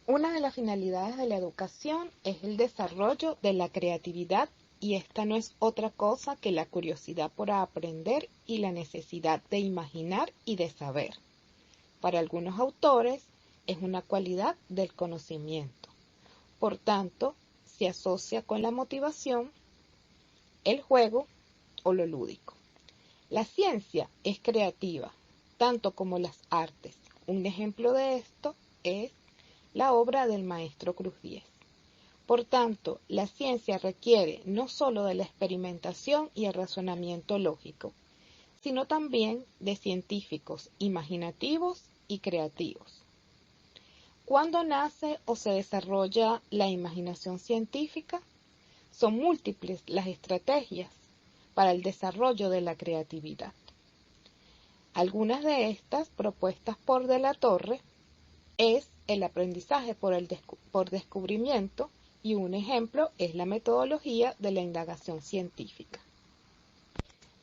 Una de las finalidades de la educación es el desarrollo de la creatividad y esta no es otra cosa que la curiosidad por aprender y la necesidad de imaginar y de saber. Para algunos autores es una cualidad del conocimiento. Por tanto, se asocia con la motivación, el juego o lo lúdico. La ciencia es creativa, tanto como las artes. Un ejemplo de esto es la obra del maestro Cruz Diez. Por tanto, la ciencia requiere no solo de la experimentación y el razonamiento lógico, sino también de científicos imaginativos y creativos. ¿Cuándo nace o se desarrolla la imaginación científica? Son múltiples las estrategias para el desarrollo de la creatividad. Algunas de estas, propuestas por De la Torre, es el aprendizaje por descubrimiento y un ejemplo es la metodología de la indagación científica.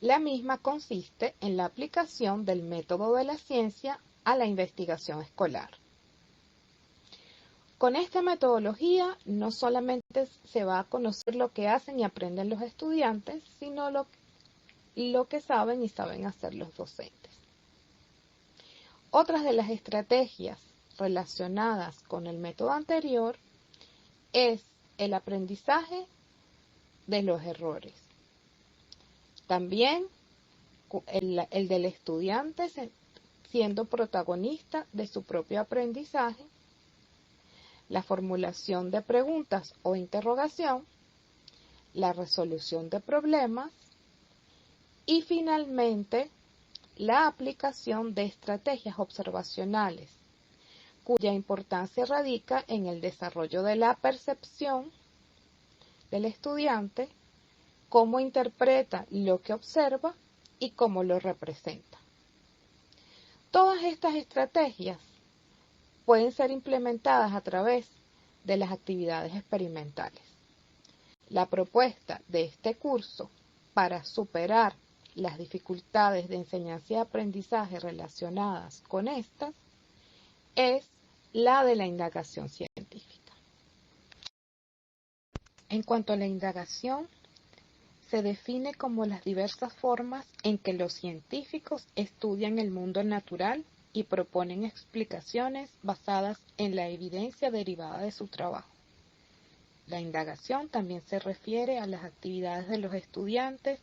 La misma consiste en la aplicación del método de la ciencia a la investigación escolar. Con esta metodología no solamente se va a conocer lo que hacen y aprenden los estudiantes, sino lo que saben y saben hacer los docentes. Otras de las estrategias relacionadas con el método anterior es el aprendizaje de los errores. También el del estudiante siendo protagonista de su propio aprendizaje, la formulación de preguntas o interrogación, la resolución de problemas y finalmente la aplicación de estrategias observacionales, cuya importancia radica en el desarrollo de la percepción del estudiante, cómo interpreta lo que observa y cómo lo representa. Todas estas estrategias pueden ser implementadas a través de las actividades experimentales. La propuesta de este curso para superar las dificultades de enseñanza y aprendizaje relacionadas con estas es la de la indagación científica. En cuanto a la indagación, se define como las diversas formas en que los científicos estudian el mundo natural y proponen explicaciones basadas en la evidencia derivada de su trabajo. La indagación también se refiere a las actividades de los estudiantes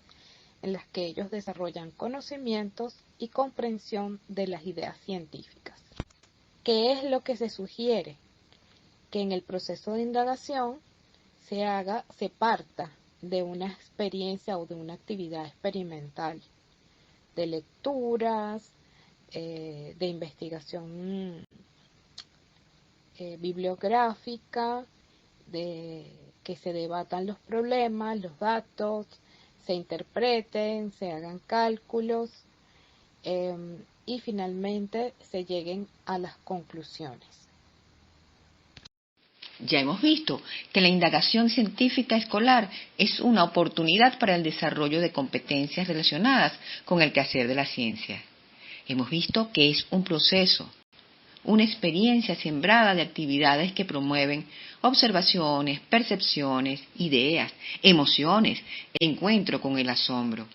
en las que ellos desarrollan conocimientos y comprensión de las ideas científicas. ¿Qué es lo que se sugiere? Que en el proceso de indagación se parta de una experiencia o de una actividad experimental, de lecturas, de investigación bibliográfica, de que se debatan los problemas, los datos, se interpreten, se hagan cálculos y finalmente se lleguen a las conclusiones. Ya hemos visto que la indagación científica escolar es una oportunidad para el desarrollo de competencias relacionadas con el quehacer de la ciencia. Hemos visto que es un proceso, una experiencia sembrada de actividades que promueven observaciones, percepciones, ideas, emociones, encuentro con el asombro.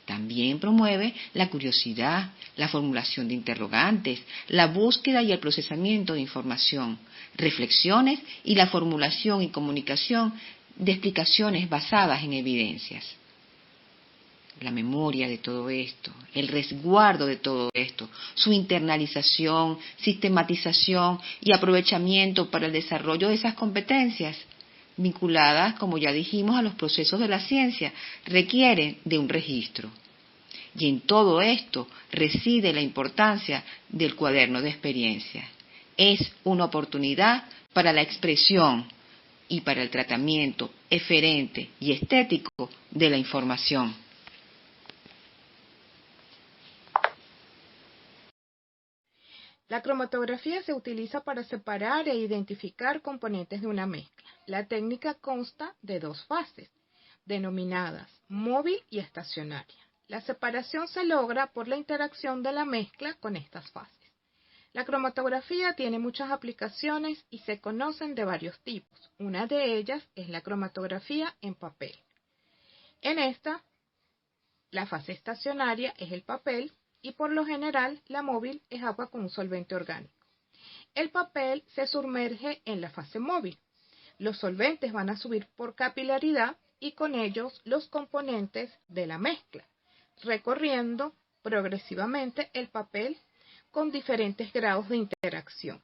También promueve la curiosidad, la formulación de interrogantes, la búsqueda y el procesamiento de información, reflexiones y la formulación y comunicación de explicaciones basadas en evidencias. La memoria de todo esto, el resguardo de todo esto, su internalización, sistematización y aprovechamiento para el desarrollo de esas competencias, vinculadas, como ya dijimos, a los procesos de la ciencia, requieren de un registro. Y en todo esto reside la importancia del cuaderno de experiencia. Es una oportunidad para la expresión y para el tratamiento eferente y estético de la información. La cromatografía se utiliza para separar e identificar componentes de una mezcla. La técnica consta de dos fases, denominadas móvil y estacionaria. La separación se logra por la interacción de la mezcla con estas fases. La cromatografía tiene muchas aplicaciones y se conocen de varios tipos. Una de ellas es la cromatografía en papel. En esta, la fase estacionaria es el papel y por lo general la móvil es agua con un solvente orgánico. El papel se sumerge en la fase móvil. Los solventes van a subir por capilaridad y con ellos los componentes de la mezcla, recorriendo progresivamente el papel con diferentes grados de interacción.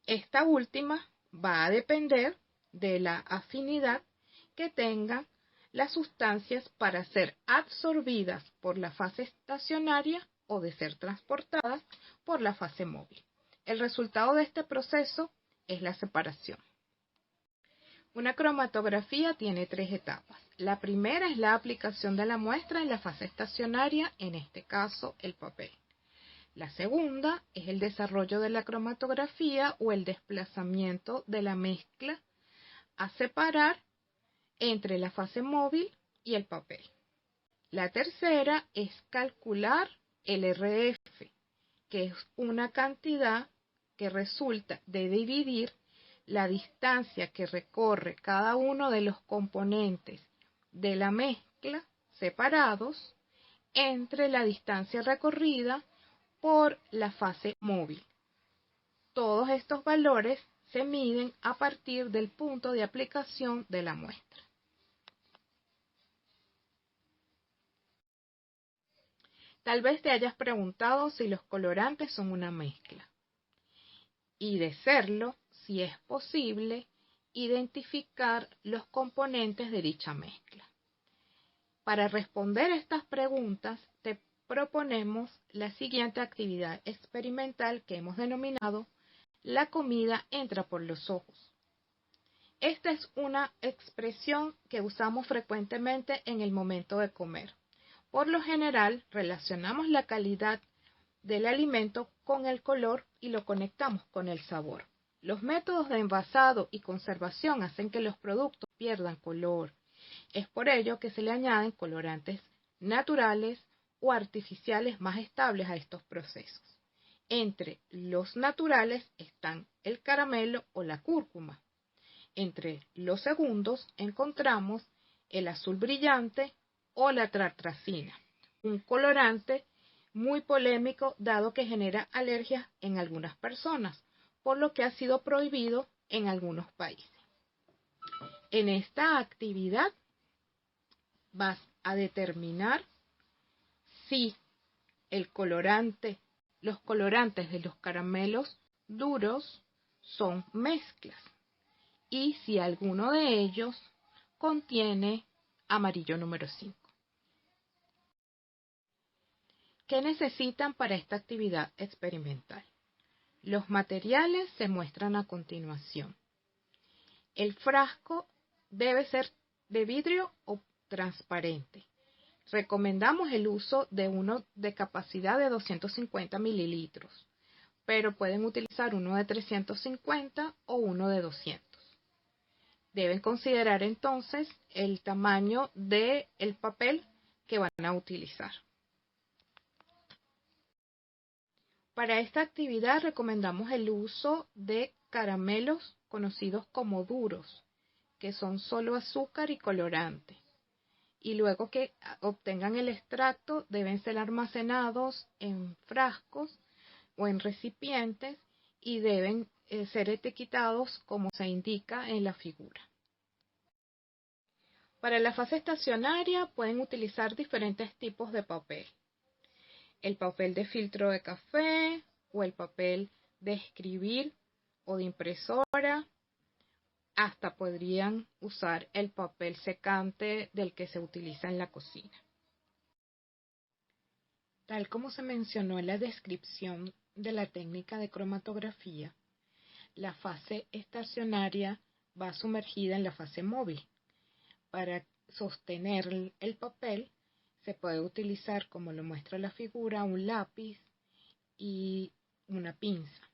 Esta última va a depender de la afinidad que tengan las sustancias para ser absorbidas por la fase estacionaria o de ser transportadas por la fase móvil. El resultado de este proceso es la separación. Una cromatografía tiene 3 etapas. La primera es la aplicación de la muestra en la fase estacionaria, en este caso el papel. La segunda es el desarrollo de la cromatografía o el desplazamiento de la mezcla a separar entre la fase móvil y el papel. La tercera es calcular el RF, que es una cantidad que resulta de dividir la distancia que recorre cada uno de los componentes de la mezcla separados entre la distancia recorrida por la fase móvil. Todos estos valores se miden a partir del punto de aplicación de la muestra. Tal vez te hayas preguntado si los colorantes son una mezcla. Y de serlo, si es posible identificar los componentes de dicha mezcla. Para responder estas preguntas, te proponemos la siguiente actividad experimental que hemos denominado la comida entra por los ojos. Esta es una expresión que usamos frecuentemente en el momento de comer. Por lo general, relacionamos la calidad del alimento con el color y lo conectamos con el sabor. Los métodos de envasado y conservación hacen que los productos pierdan color. Es por ello que se le añaden colorantes naturales o artificiales más estables a estos procesos. Entre los naturales están el caramelo o la cúrcuma. Entre los segundos encontramos el azul brillante o la tartrazina, un colorante muy polémico dado que genera alergias en algunas personas, por lo que ha sido prohibido en algunos países. En esta actividad vas a determinar si los colorantes de los caramelos duros son mezclas y si alguno de ellos contiene amarillo número 5. ¿Qué necesitan para esta actividad experimental? Los materiales se muestran a continuación. El frasco debe ser de vidrio o transparente. Recomendamos el uso de uno de capacidad de 250 mililitros, pero pueden utilizar uno de 350 o uno de 200. Deben considerar entonces el tamaño del papel que van a utilizar. Para esta actividad recomendamos el uso de caramelos conocidos como duros, que son solo azúcar y colorante. Y luego que obtengan el extracto deben ser almacenados en frascos o en recipientes y deben ser etiquetados como se indica en la figura. Para la fase estacionaria pueden utilizar diferentes tipos de papel. El papel de filtro de café o el papel de escribir o de impresora. Hasta podrían usar el papel secante del que se utiliza en la cocina. Tal como se mencionó en la descripción de la técnica de cromatografía, la fase estacionaria va sumergida en la fase móvil. Para sostener el papel se puede utilizar, como lo muestra la figura, un lápiz y una pinza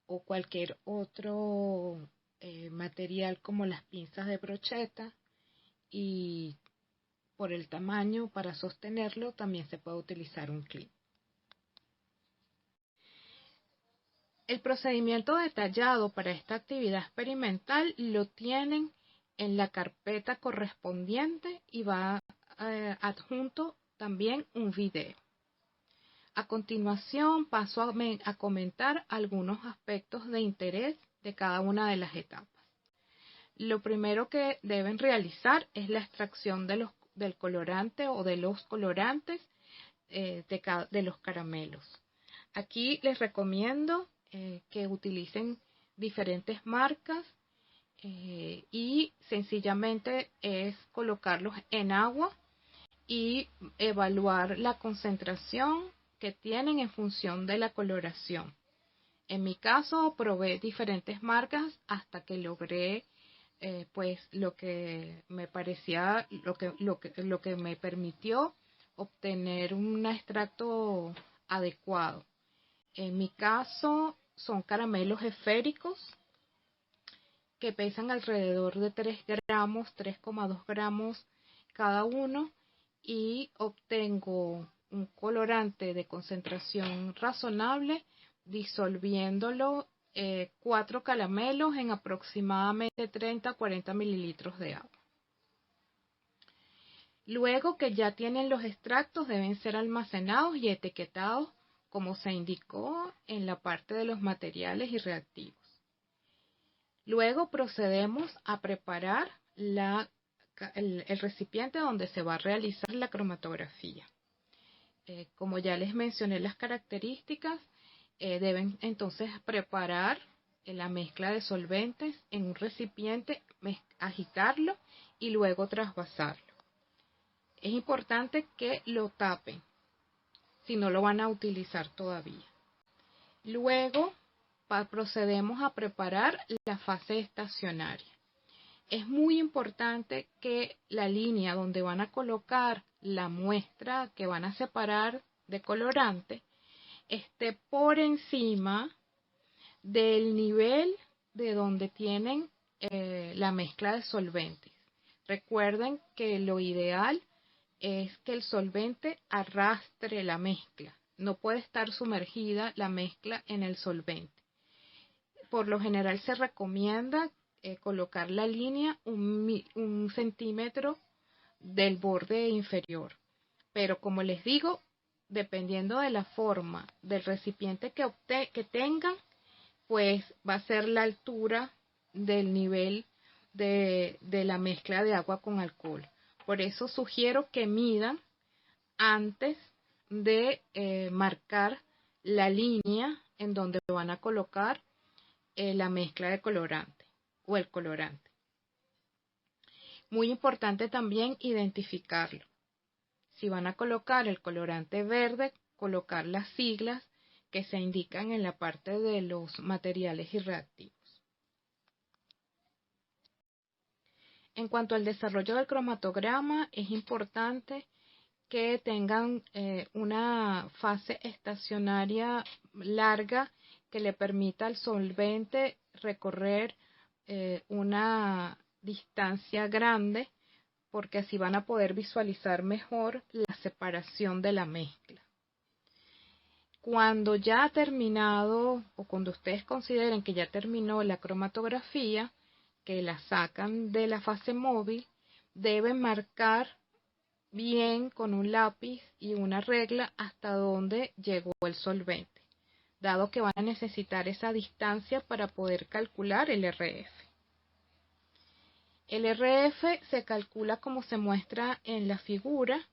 o cualquier otro material como las pinzas de brocheta, y por el tamaño para sostenerlo también se puede utilizar un clip. El procedimiento detallado para esta actividad experimental lo tienen en la carpeta correspondiente y va adjunto también un video. A continuación paso a comentar algunos aspectos de interés de cada una de las etapas. Lo primero que deben realizar es la extracción del colorante o de los colorantes de los caramelos. Aquí les recomiendo que utilicen diferentes marcas y sencillamente es colocarlos en agua y evaluar la concentración que tienen en función de la coloración. En mi caso probé diferentes marcas hasta que logré pues lo que me parecía, lo que me permitió obtener un extracto adecuado. En mi caso son caramelos esféricos que pesan alrededor de 3 gramos, 3,2 gramos cada uno, y obtengo un colorante de concentración razonable disolviéndolo 4 caramelos en aproximadamente 30 a 40 mililitros de agua. Luego que ya tienen los extractos, deben ser almacenados y etiquetados como se indicó en la parte de los materiales y reactivos. Luego procedemos a preparar el recipiente donde se va a realizar la cromatografía. Como ya les mencioné las características, deben entonces preparar la mezcla de solventes en un recipiente, agitarlo y luego trasvasarlo. Es importante que lo tapen si no lo van a utilizar todavía. Luego procedemos a preparar la fase estacionaria. Es muy importante que la línea donde van a colocar la muestra que van a separar de colorante esté por encima del nivel de donde tienen la mezcla de solventes. Recuerden que lo ideal es que el solvente arrastre la mezcla. No puede estar sumergida la mezcla en el solvente. Por lo general se recomienda colocar la línea un centímetro del borde inferior. Pero como les digo, dependiendo de la forma del recipiente que tengan, pues va a ser la altura del nivel de la mezcla de agua con alcohol. Por eso sugiero que midan antes de marcar la línea en donde van a colocar la mezcla de colorante o el colorante. Muy importante también identificarlo. Si van a colocar el colorante verde, colocar las siglas que se indican en la parte de los materiales y reactivos. En cuanto al desarrollo del cromatograma, es importante que tengan una fase estacionaria larga que le permita al solvente recorrer una distancia grande, porque así van a poder visualizar mejor la separación de la mezcla. Cuando ya ha terminado, o cuando ustedes consideren que ya terminó la cromatografía, que la sacan de la fase móvil, deben marcar bien con un lápiz y una regla hasta donde llegó el solvente, dado que van a necesitar esa distancia para poder calcular el RF. El RF se calcula como se muestra en la figura,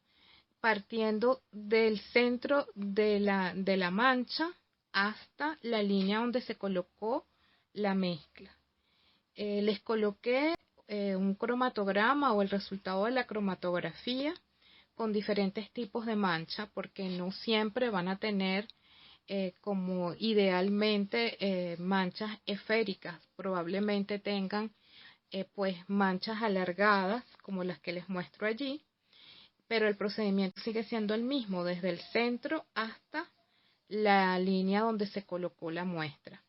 partiendo del centro de la mancha hasta la línea donde se colocó la mezcla. Les coloqué un cromatograma o el resultado de la cromatografía con diferentes tipos de mancha, porque no siempre van a tener como idealmente manchas esféricas. Probablemente tengan pues manchas alargadas como las que les muestro allí, pero el procedimiento sigue siendo el mismo desde el centro hasta la línea donde se colocó la muestra.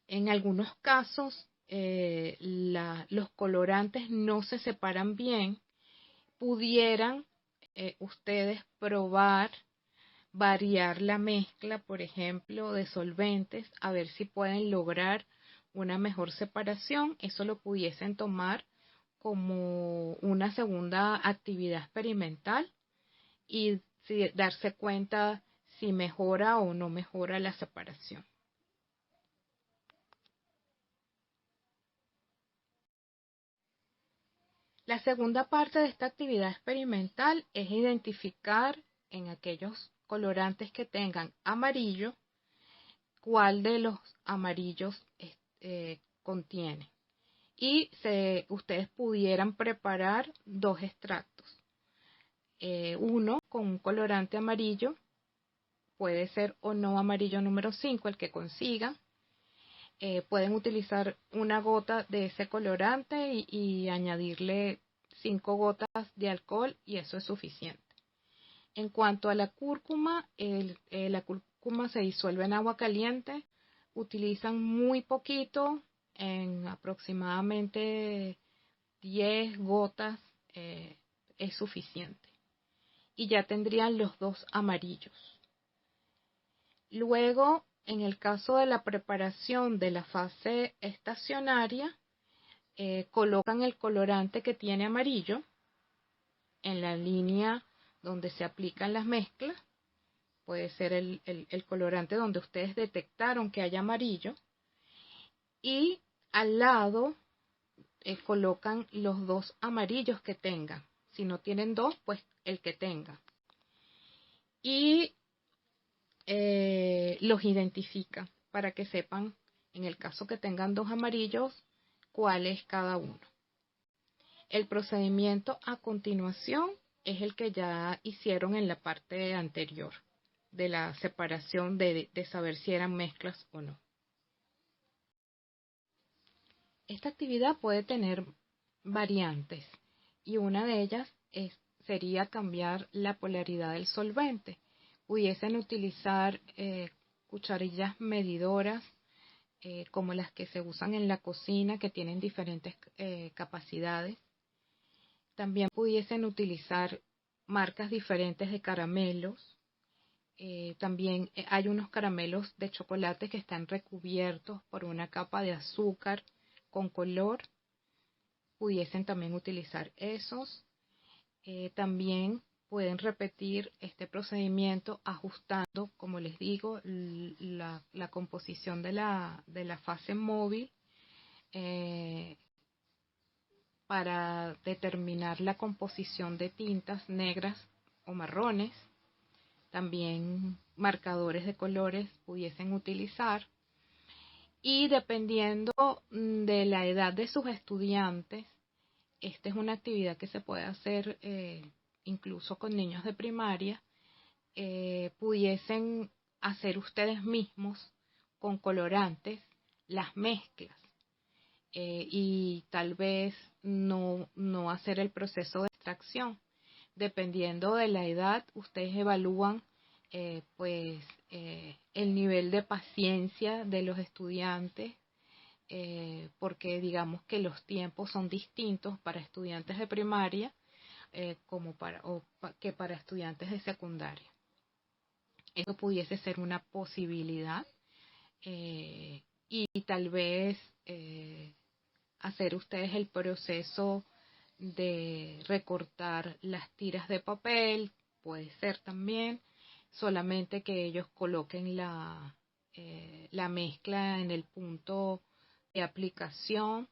En algunos casos los colorantes no se separan bien. Pudieran ustedes probar variar la mezcla, por ejemplo, de solventes, a ver si pueden lograr una mejor separación. Eso lo pudiesen tomar como una segunda actividad experimental y darse cuenta si mejora o no mejora la separación. La segunda parte de esta actividad experimental es identificar en aquellos colorantes que tengan amarillo, cuál de los amarillos contiene. Y ustedes pudieran preparar dos extractos. Uno con un colorante amarillo, puede ser o no amarillo número 5, el que consigan. Pueden utilizar una gota de ese colorante y añadirle 5 gotas de alcohol y eso es suficiente. En cuanto a la cúrcuma, la cúrcuma se disuelve en agua caliente. Utilizan muy poquito, en aproximadamente 10 gotas es suficiente. Y ya tendrían los dos amarillos. Luego, en el caso de la preparación de la fase estacionaria, colocan el colorante que tiene amarillo en la línea donde se aplican las mezclas. Puede ser el colorante donde ustedes detectaron que haya amarillo. Y al lado colocan los dos amarillos que tengan. Si no tienen dos, pues el que tenga. Y los identifican para que sepan, en el caso que tengan dos amarillos, cuál es cada uno. El procedimiento a continuación es el que ya hicieron en la parte anterior de la separación de saber si eran mezclas o no. Esta actividad puede tener variantes y una de ellas sería cambiar la polaridad del solvente. Pudiesen utilizar cucharillas medidoras como las que se usan en la cocina, que tienen diferentes capacidades. También pudiesen utilizar marcas diferentes de caramelos. También hay unos caramelos de chocolate que están recubiertos por una capa de azúcar con color. Pudiesen también utilizar esos. También pueden repetir este procedimiento ajustando, como les digo, la composición de la fase móvil para determinar la composición de tintas negras o marrones. También marcadores de colores pudiesen utilizar. Y dependiendo de la edad de sus estudiantes, esta es una actividad que se puede hacer incluso con niños de primaria. Pudiesen hacer ustedes mismos con colorantes las mezclas y tal vez no hacer el proceso de extracción. Dependiendo de la edad, ustedes evalúan el nivel de paciencia de los estudiantes, porque digamos que los tiempos son distintos para estudiantes de primaria que para estudiantes de secundaria. Eso pudiese ser una posibilidad y tal vez hacer ustedes el proceso de recortar las tiras de papel, puede ser también, solamente que ellos coloquen la mezcla en el punto de aplicación.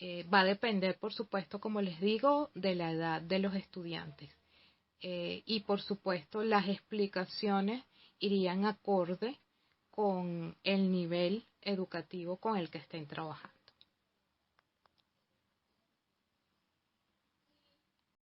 Va a depender, por supuesto, como les digo, de la edad de los estudiantes. Y por supuesto, las explicaciones irían acorde con el nivel educativo con el que estén trabajando.